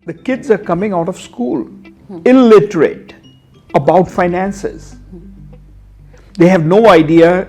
The kids are coming out of school illiterate about finances. They have no idea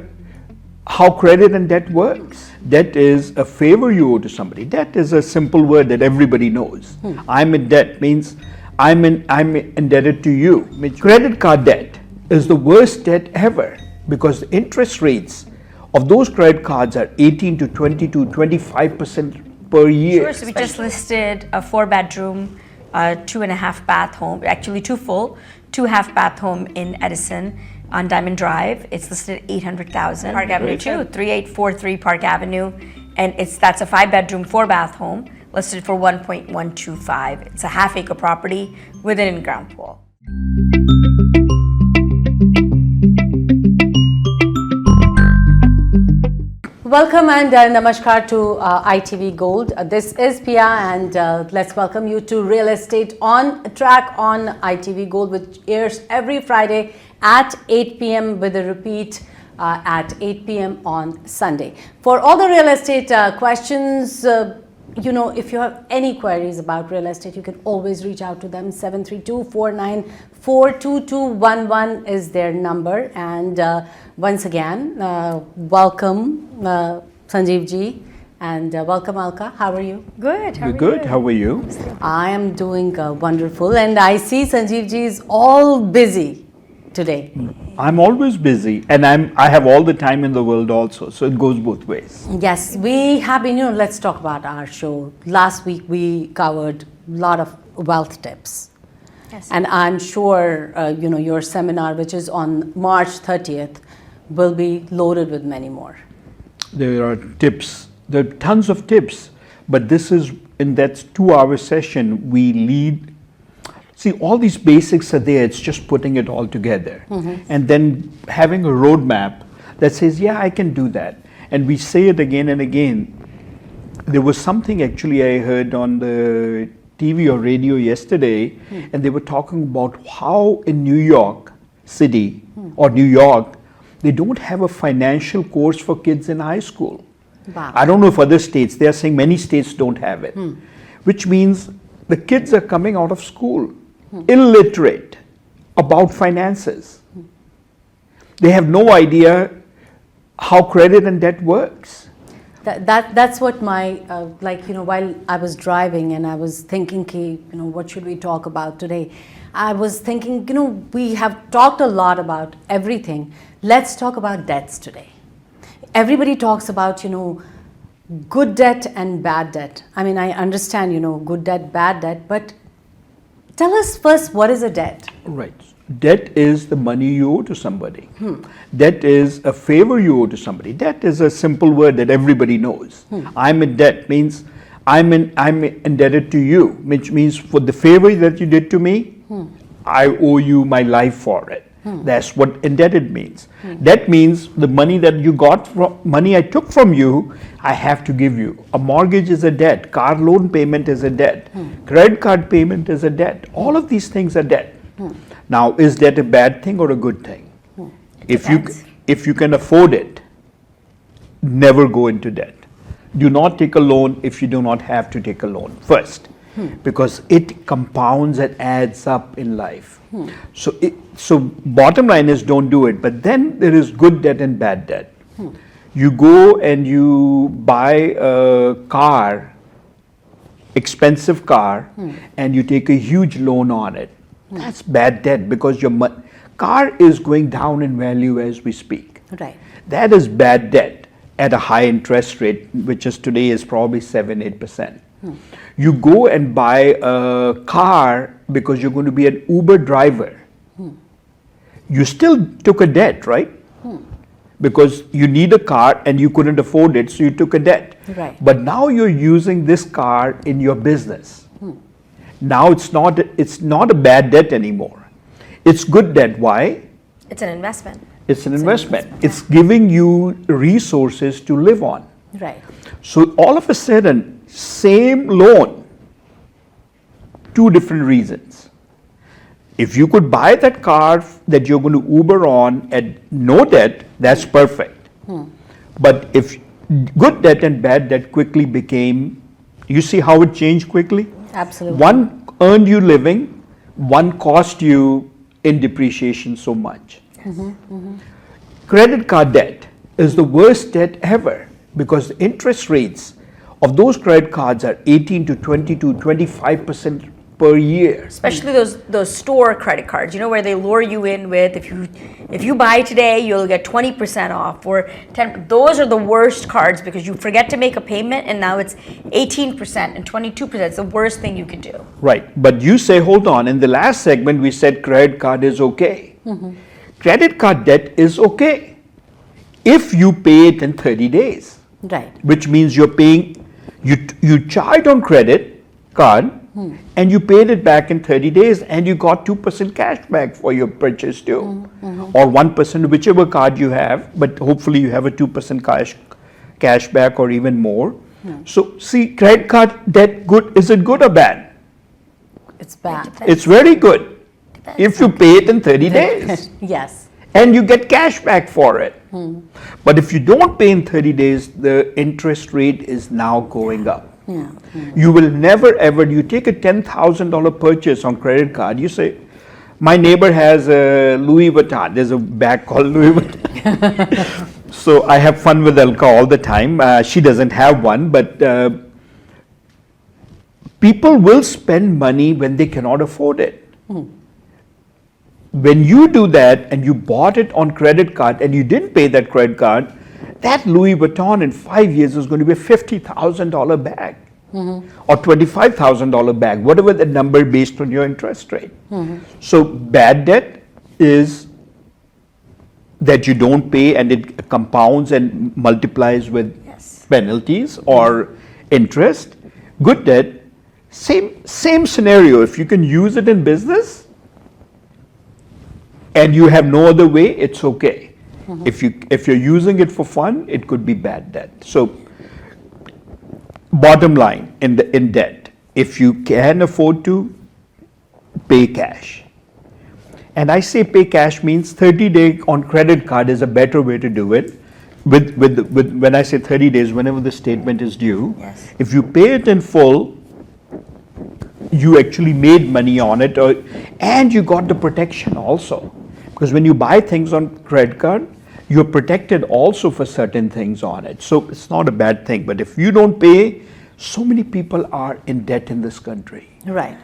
how credit and debt works. Debt is a favor you owe to somebody. Debt is a simple word that everybody knows. I'm in debt means I'm indebted to you. Credit card debt is the worst debt ever because the interest rates of those credit cards are 18 to 22, 25% per year. Sure, so we just listed a 4-bedroom, 2.5 bath home, actually 2 full, 2.5 bath home in Edison on Diamond Drive. It's listed at $800,000. Park Avenue 2, 3843 Park Avenue, and that's a 5-bedroom, 4-bath home listed for $1.125. It's a half-acre property with an in-ground pool. Welcome and namaskar to ITV Gold. This is Pia and let's welcome you to Real Estate on Track on ITV Gold, which airs every Friday at 8 p.m. with a repeat at 8 p.m. on Sunday. For all the real estate questions, if you have any queries about real estate, you can always reach out to them. 732-494-2211 is their number. And once again, welcome Sanjeev ji and welcome Alka. How are you? Good. You're good. How are you? I am doing wonderful, and I see Sanjeev ji is all busy today. I'm always busy, and I have all the time in the world also, so it goes both ways. Yes, we have been, let's talk about our show. Last week we covered a lot of wealth tips. Yes. And I'm sure, your seminar, which is on March 30th, will be loaded with many more. There are tips, there are tons of tips, but this is, in that 2-hour session, we lead. See, all these basics are there, it's just putting it all together. And then having a roadmap that says, yeah, I can do that. And we say it again and again. There was something actually I heard on the TV or radio yesterday, and they were talking about how in New York City or New York, they don't have a financial course for kids in high school. Wow. I don't know if other states, they are saying many states don't have it, which means the kids are coming out of school illiterate about finances. They have no idea how credit and debt works. That's what my, while I was driving and I was thinking, what should we talk about today? I was thinking, we have talked a lot about everything. Let's talk about debts today. Everybody talks about, good debt and bad debt. I mean, I understand, good debt, bad debt, but tell us first, what is a debt? Right. Debt is the money you owe to somebody. Debt is a favor you owe to somebody. Debt is a simple word that everybody knows. I'm in debt means I'm indebted to you, which means for the favor that you did to me, I owe you my life for it. That's what indebted means. Debt means the money that you got from money I took from you, I have to give you. A mortgage is a debt. Car loan payment is a debt. Credit card payment is a debt. All of these things are debt. Now, is debt a bad thing or a good thing? If you can afford it, never go into debt. Do not take a loan if you do not have to take a loan first, because it compounds and adds up in life. So bottom line is don't do it. But then there is good debt and bad debt. You go and you buy a car, expensive car, and you take a huge loan on it. That's bad debt because your car is going down in value as we speak. Right. That is bad debt at a high interest rate, which is today is probably 7-8%. You go and buy a car because you're going to be an Uber driver. You still took a debt, right? Because you need a car and you couldn't afford it, so you took a debt. Right. But now you're using this car in your business. Now it's not a bad debt anymore. It's good debt. Why? It's an investment. It's an investment. It's giving you resources to live on. Right. So all of a sudden, same loan, 2 different reasons. If you could buy that car that you're going to Uber on at no debt, that's perfect. But if good debt and bad debt quickly became, you see how it changed quickly? Absolutely. One earned you living, one cost you in depreciation so much. Credit card debt is the worst debt ever because the interest rates of those credit cards are 18 to 22, 25% per year. Especially those store credit cards, where they lure you in with if you buy today, you'll get 20% off or 10. Those are the worst cards because you forget to make a payment and now it's 18% and 22%. It's the worst thing you can do. Right, but you say, hold on, in the last segment we said credit card is okay. Credit card debt is okay if you pay it in 30 days. Right. Which means you're paying, you charged on credit card and you paid it back in 30 days and you got 2% cash back for your purchase too. Or 1%, whichever card you have, but hopefully you have a 2% cash back or even more. So see, credit card debt, is it good or bad? It's bad. It's very good if you pay it in 30 days. Yes. And you get cash back for it. But if you don't pay in 30 days, the interest rate is now going up. You will never ever, you take a $10,000 purchase on credit card, you say, my neighbor has a Louis Vuitton, there's a bag called Louis Vuitton. So I have fun with Elka all the time. She doesn't have one, but people will spend money when they cannot afford it. When you do that and you bought it on credit card and you didn't pay that credit card, that Louis Vuitton in 5 years is going to be a $50,000 bag or $25,000 bag, whatever the number based on your interest rate. So bad debt is that you don't pay and it compounds and multiplies with penalties or interest. Good debt, same scenario. If you can use it in business and you have no other way, it's okay. If you're using it for fun, it could be bad debt. So bottom line in debt, if you can afford to, pay cash. And I say pay cash means 30-day on credit card is a better way to do it. When I say 30 days, whenever the statement is due, if you pay it in full, you actually made money on it, and you got the protection also. Because when you buy things on credit card, you're protected also for certain things on it. So it's not a bad thing. But if you don't pay, so many people are in debt in this country. Right.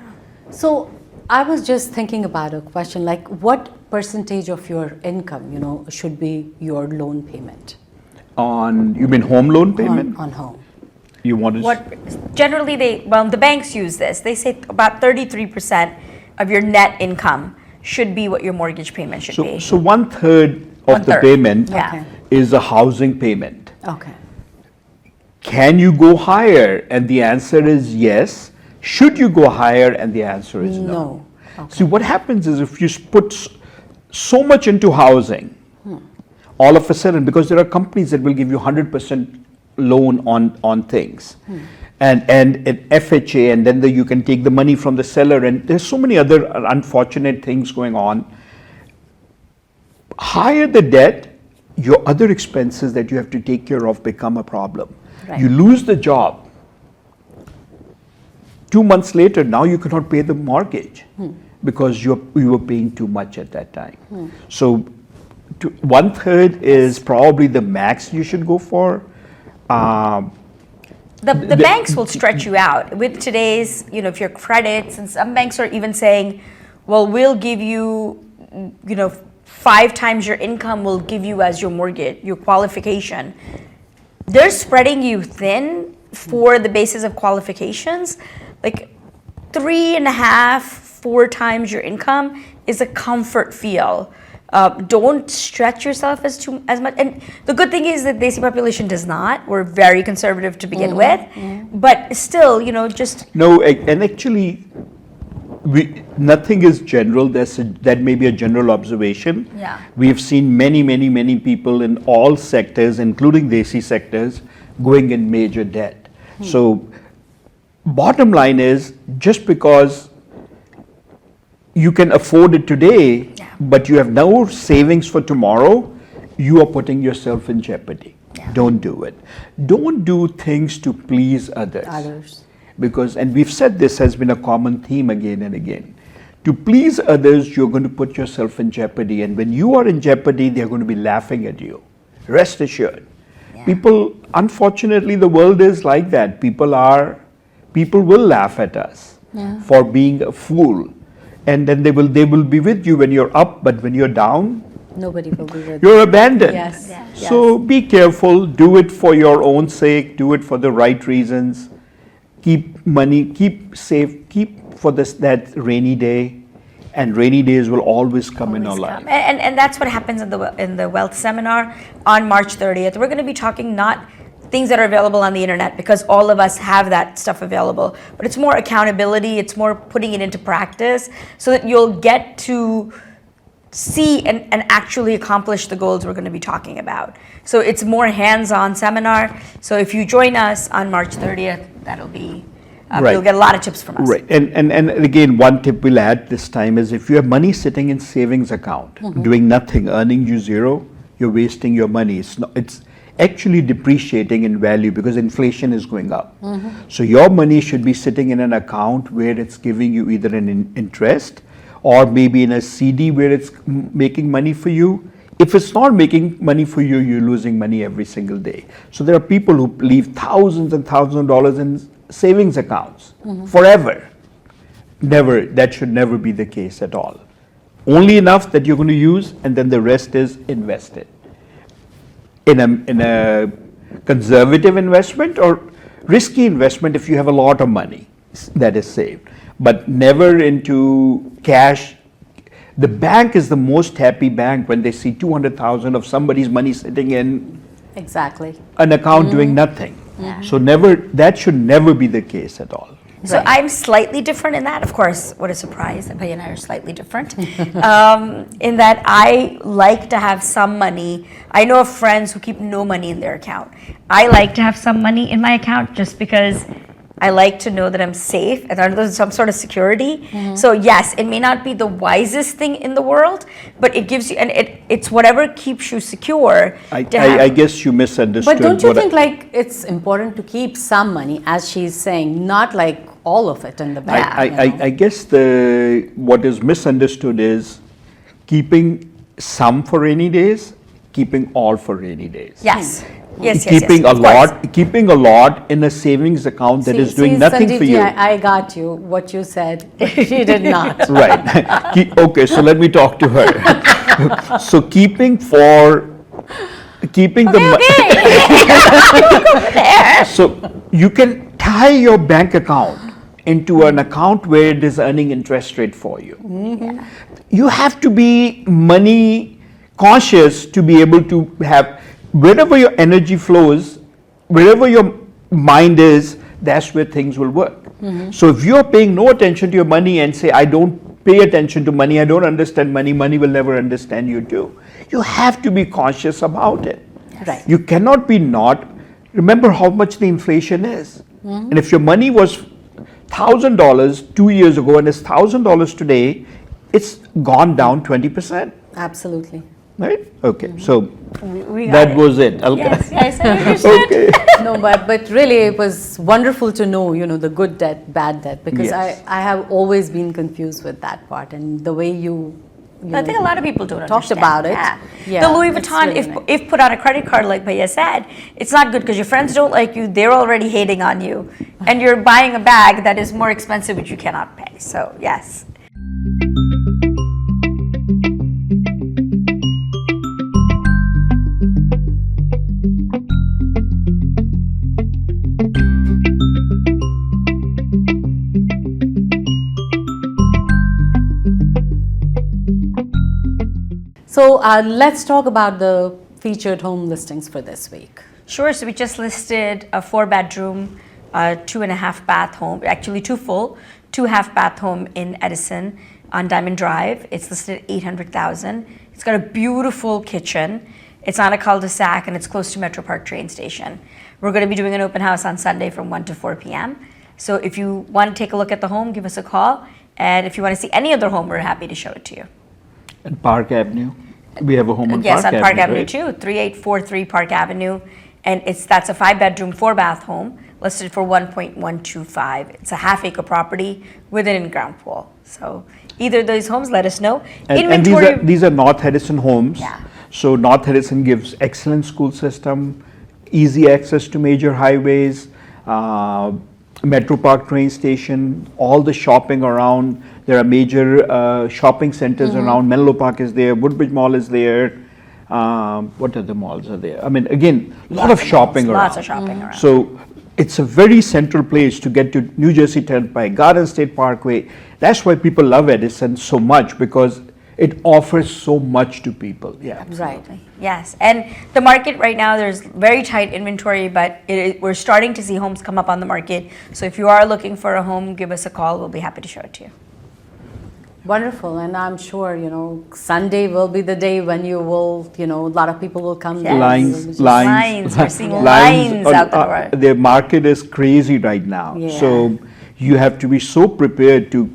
So I was just thinking about a question like what percentage of your income, should be your loan payment? You mean home loan payment? On home. You want to? Generally, the banks use this. They say about 33% of your net income should be what your mortgage payment should be. So 1/3 of the payment is a housing payment. Okay. Can you go higher? And the answer is yes. Should you go higher? And the answer is no. See, what happens is if you put so much into housing, all of a sudden, because there are companies that will give you 100% loan on things, and FHA, and then you can take the money from the seller, and there's so many other unfortunate things going on. Higher the debt, your other expenses that you have to take care of become a problem. Right. You lose the job. 2 months later, now you cannot pay the mortgage because you were paying too much at that time. So 1/3 is probably the max you should go for. The banks will stretch you out with today's, if your credits, and some banks are even saying, well, we'll give you, 5 times your income will give you as your mortgage, your qualification. They're spreading you thin for the basis of qualifications. Like 3.5, 4 times your income is a comfort feel. Don't stretch yourself as much. And the good thing is that the Desi population does not. We're very conservative to begin with. But still, just... No, and actually, nothing is general. That may be a general observation. Yeah. We have seen many people in all sectors, including Desi sectors, going in major debt. So, bottom line is, just because you can afford it today, but you have no savings for tomorrow, you are putting yourself in jeopardy. Don't do it. Don't do things to please others. Because, and we've said this has been a common theme again and again. To please others, you're going to put yourself in jeopardy. And when you are in jeopardy, they're going to be laughing at you. Rest assured. People, unfortunately, the world is like that. People will laugh at us for being a fool. And then they will be with you when you're up, but when you're down, Nobody will be with you're abandoned. Yes. So be careful, do it for your own sake, do it for the right reasons. Keep money, keep safe, keep for that rainy day, and rainy days will always come in our Always life. come. And that's what happens in the wealth seminar on March 30th. We're going to be talking not things that are available on the internet, because all of us have that stuff available, but it's more accountability, it's more putting it into practice so that you'll get to see and actually accomplish the goals we're going to be talking about. So it's more hands-on seminar. So if you join us on March 30th, that'll be Right. you'll get a lot of tips from us. Right, and again, one tip we'll add this time is if you have money sitting in savings account, doing nothing, earning you zero, you're wasting your money. It's actually depreciating in value because inflation is going up. So your money should be sitting in an account where it's giving you either an interest or maybe in a CD where it's making money for you. If it's not making money for you, you're losing money every single day. So there are people who leave thousands and thousands of dollars in savings accounts forever. That should never be the case at all. Only enough that you're going to use, and then the rest is invested in a conservative investment or risky investment if you have a lot of money that is saved, but never into cash. The bank is the most happy bank when they see 200,000 of somebody's money sitting in Exactly. an account doing nothing. So that should never be the case at all. So Right. I'm slightly different in that. Of course, what a surprise that Bhaiya and I are slightly different. In that I like to have some money. I know of friends who keep no money in their account. I like to have some money in my account just because I like to know that I'm safe and there's some sort of security. So yes, it may not be the wisest thing in the world, but it gives you, and it's whatever keeps you secure. to have- I guess you misunderstood. But don't you what I- think like it's important to keep some money, as she's saying, not like all of it in the bank? you know? I guess what is misunderstood is keeping some for rainy days, keeping all for rainy days. Yes. Yes, Keeping yes, a of course. keeping a lot in a savings account that is doing nothing for Sandeep ji, you. I got you, what you said, but she did not. Right. Okay, so let me talk to her. So keeping the so you can tie your bank account into an account where it is earning interest rate for you. You have to be money conscious to be able to have, wherever your energy flows, wherever your mind is, that's where things will work. So if you're paying no attention to your money and say, I don't pay attention to money, I don't understand money, money will never understand you too. You have to be conscious about it. Right. You cannot be not. Remember how much the inflation is. And if your money was $1,000 2 years ago and it's $1,000 today, it's gone down 20%. Absolutely. Right? Okay, so We got that it. was it. Yes, yes, I understood. Okay. No, but really it was wonderful to know, the good debt, bad debt, because Yes. I have always been confused with that part, and the way you I think a lot of people don't talked understand. about it. Yeah. Yeah, The Louis it's Vuitton, really nice. if put on a credit card, like Bhaiya said, it's not good because your friends don't like you. They're already hating on you, and you're buying a bag that is more expensive, which you cannot pay. So yes. So let's talk about the featured home listings for this week. Sure. So we just listed a 4-bedroom, 2.5-bath home, actually 2 full, 2.5-bath home in Edison on Diamond Drive. It's listed at $800,000. It's got a beautiful kitchen. It's on a cul-de-sac and it's close to Metro Park train station. We're going to be doing an open house on Sunday from 1 to 4 p.m. So if you want to take a look at the home, give us a call. And if you want to see any other home, we're happy to show it to you. And Park Avenue. We have a home on Yes, Park on Park Avenue, Avenue right? too, 3843 Park Avenue and that's a 5-bedroom, 4-bath home listed for 1.125. It's a half-acre property with an in-ground pool. So either of those homes, let us know. And these are North Edison homes. Yeah. So North Edison gives excellent school system, easy access to major highways, Metro Park train station, all the shopping around. There are major shopping centers around. Menlo Park is there, Woodbridge Mall is there. What other malls are there? I mean, again, a lot of shopping around. Lots of shopping around. So it's a very central place to get to New Jersey Turnpike, Garden State Parkway. That's why people love Edison so much, because it offers so much to people. Yeah. Right. Yes, and the market right now, there's very tight inventory, but we're starting to see homes come up on the market. So if you are looking for a home, give us a call. We'll be happy to show it to you. Wonderful, and I'm sure, Sunday will be the day when you will, a lot of people will come. Yes. there. Lines. Lines. We're seeing lines out the door. The market is crazy right now. Yeah. So you have to be so prepared to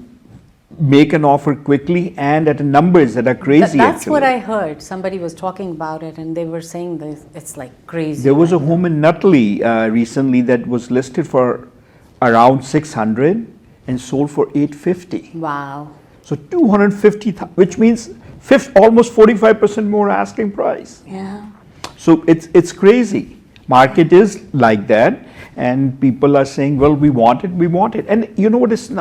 make an offer quickly and at numbers that are crazy. That's actually. what I heard. Somebody was talking about it, and they were saying that it's like crazy. There was a right home in Nutley recently that was listed for around 600 and sold for 850. now. Wow. So 250, which means almost 45% more asking price. Yeah. So it's crazy. Market is like that, and people are saying, well, we want it. And you know what, it's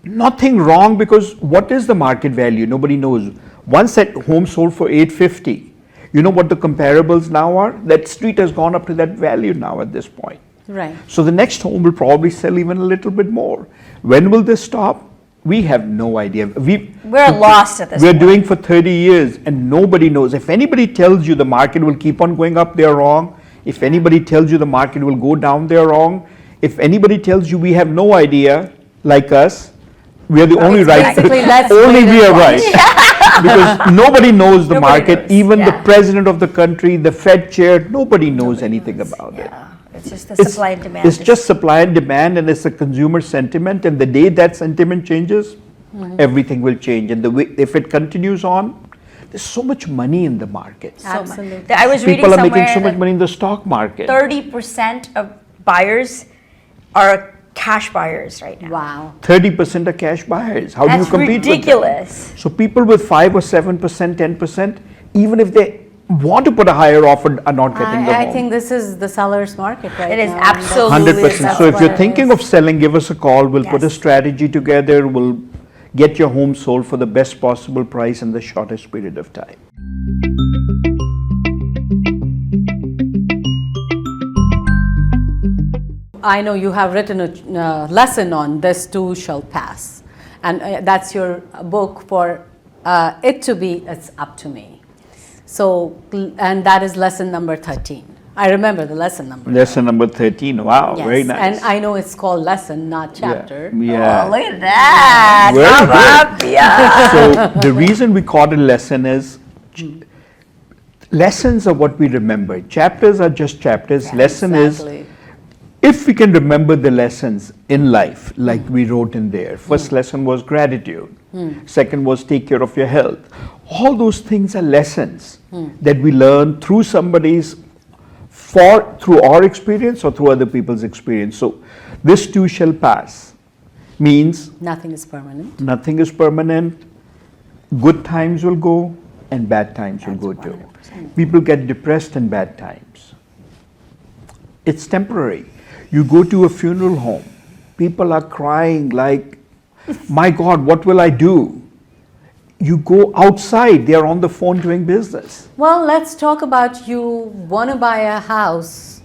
nothing wrong, because what is the market value? Nobody knows. Once that home sold for 850, you know what the comparables now are? That street has gone up to that value now at this point. Right. So the next home will probably sell even a little bit more. When will this stop? We have no idea. We're lost at this We're point. doing for 30 years and nobody knows. If anybody tells you the market will keep on going up, they're wrong. If anybody tells you the market will go down, they're wrong. If anybody tells you we have no idea, like us, we are the only It's right. basically, let's Only wait we and are watch. right. Because nobody knows the Nobody market. knows. Even the Yeah. president of the country, the Fed chair, nobody knows anything about it. Yeah, it's just the supply and demand. It's just supply and demand, and it's a consumer sentiment. And the day that sentiment changes, everything will change. And if it continues on, there's so much money in the market. so much. Absolutely. I was reading People are somewhere making so much that money in the stock market. 30% of buyers are cash buyers right now. Wow. 30% are cash buyers. How That's do you compete ridiculous. with that? So people with 5 or 7%, 10%, even if they want to put a higher offer, are not getting the I home. think this is the seller's market right It is now. absolutely 100%. That's So if what you're it thinking is. of selling, give us a call. We'll put a Yes. strategy together. We'll get your home sold for the best possible price in the shortest period of time. I know you have written a lesson on This Too Shall Pass, and that's your book for it to be, it's up to me. So, and that is lesson number 13. I remember the lesson number. Lesson number 13. Wow, Yes, very nice. and I know it's called lesson, not chapter. Yeah. Oh, look at that. Very Come good. up, yeah. So the reason we call it lesson is lessons are what we remember. Chapters are just chapters. Lesson is Exactly. if we can remember the lessons in life, like we wrote in there. First lesson was gratitude. Second was take care of your health. All those things are lessons that we learn through through our experience or through other people's experience. So this too shall pass means Nothing is permanent. nothing is permanent. Good times will go and bad times will go too. People get depressed in bad times. It's temporary. You go to a funeral home, people are crying like, my God, what will I do? You go outside, they're on the phone doing business. Well, let's talk about you want to buy a house.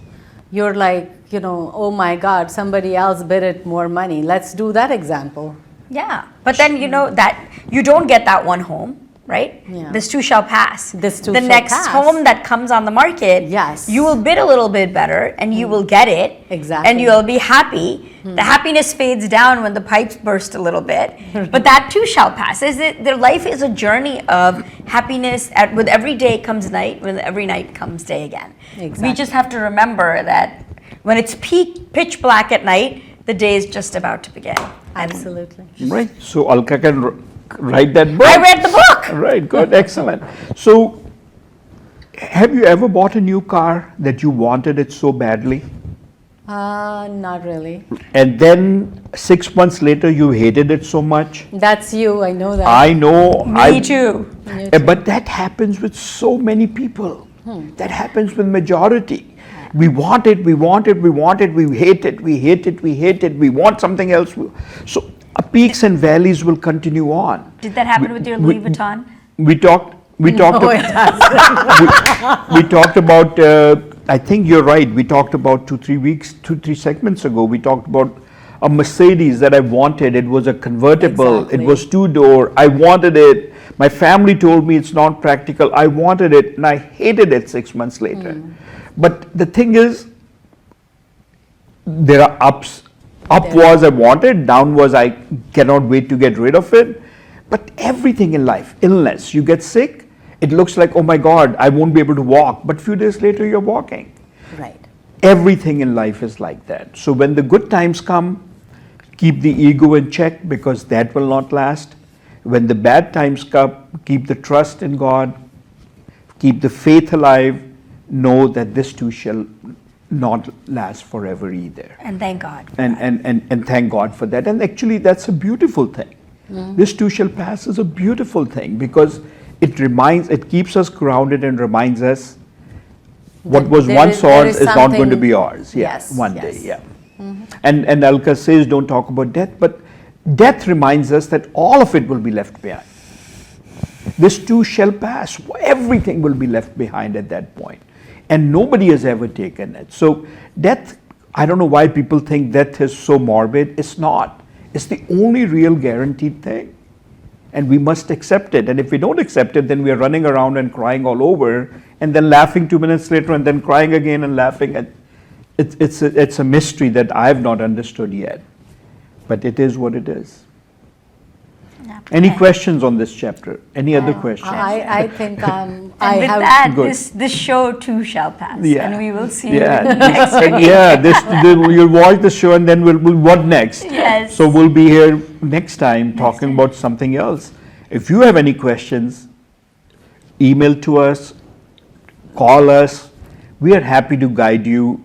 You're like, oh my God, somebody else bid it more money. Let's do that example. Yeah, but then that you don't get that one home, right? Yeah. This too shall pass. This too the shall next pass. home that comes on the market, Yes. you will bid a little bit better and you will get it. Exactly. And you'll be happy. The happiness fades down when the pipes burst a little bit, but that too shall pass. Their life is a journey of happiness. With every day comes night, with every night comes day again. Exactly. We just have to remember that when it's pitch black at night, the day is just about to begin. And Absolutely. Right? So Alka can write that book. I read the book. Right, good, excellent. So Have you ever bought a new car that you wanted it so badly? Not really. And then 6 months later, you hated it so much? That's you, I know that. I know. Me too. But that happens with so many people. That happens with majority. We want it, we want it, we want it, we hate it, we hate it, we hate it, we want something else. So peaks and valleys will continue on. Did that happen with your Louis Vuitton? We talked No, it doesn't. we talked about, I think you're right, we talked about 2-3 segments ago, we talked about a Mercedes that I wanted. It was a convertible, Exactly. it was 2-door, I wanted it. My family told me it's not practical, I wanted it, and I hated it 6 months later. But the thing is, there are ups. Up was I wanted, down was I cannot wait to get rid of it. But everything in life, illness, you get sick, it looks like, oh my God, I won't be able to walk. But few days later, you're walking. Right. Everything in life is like that. So when the good times come, keep the ego in check because that will not last. When the bad times come, keep the trust in God, keep the faith alive, know that this too shall not last forever either. And thank God. And thank God for that. And actually, that's a beautiful thing. This too shall pass is a beautiful thing because it keeps us grounded and reminds us what was There once is- there ours is is not going to something- be ours. Yeah, Yes, one yes. day, yeah. And Alka says, don't talk about death, but death reminds us that all of it will be left behind. This too shall pass. Everything will be left behind at that point. And nobody has ever taken it. So death, I don't know why people think death is so morbid. It's not. It's the only real guaranteed thing. And we must accept it. And if we don't accept it, then we are running around and crying all over and then laughing 2 minutes later and then crying again and laughing. It's a mystery that I have not understood yet. But it is what it is. Any Okay. questions on this chapter? Any other questions? I think I And with have. that, Good. this show too shall pass. Yeah. And we will see you Yeah, next week. yeah. You'll watch the show, and then we'll what next? Yes. So we'll be here next time talking about something else. If you have any questions, email to us, call us. We are happy to guide you.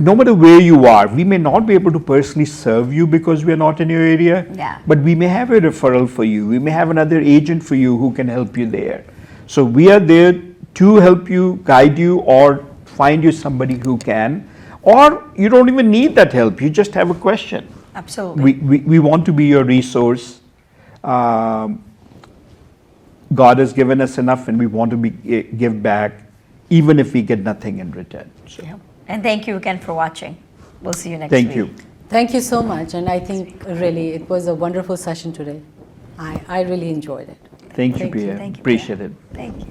No matter where you are, we may not be able to personally serve you because we are not in your area. Yeah. But we may have a referral for you. We may have another agent for you who can help you there. So we are there to help you, guide you, or find you somebody who can. Or you don't even need that help. You just have a question. Absolutely. We want to be your resource. God has given us enough, and we want to give back, even if we get nothing in return. So, And thank you again for watching. We'll see you next week. thank you. Thank you so much. And I think really it was a wonderful session today. I really enjoyed it. Thank you, Thank you. Priya. Thank you, Appreciate it. Thank you.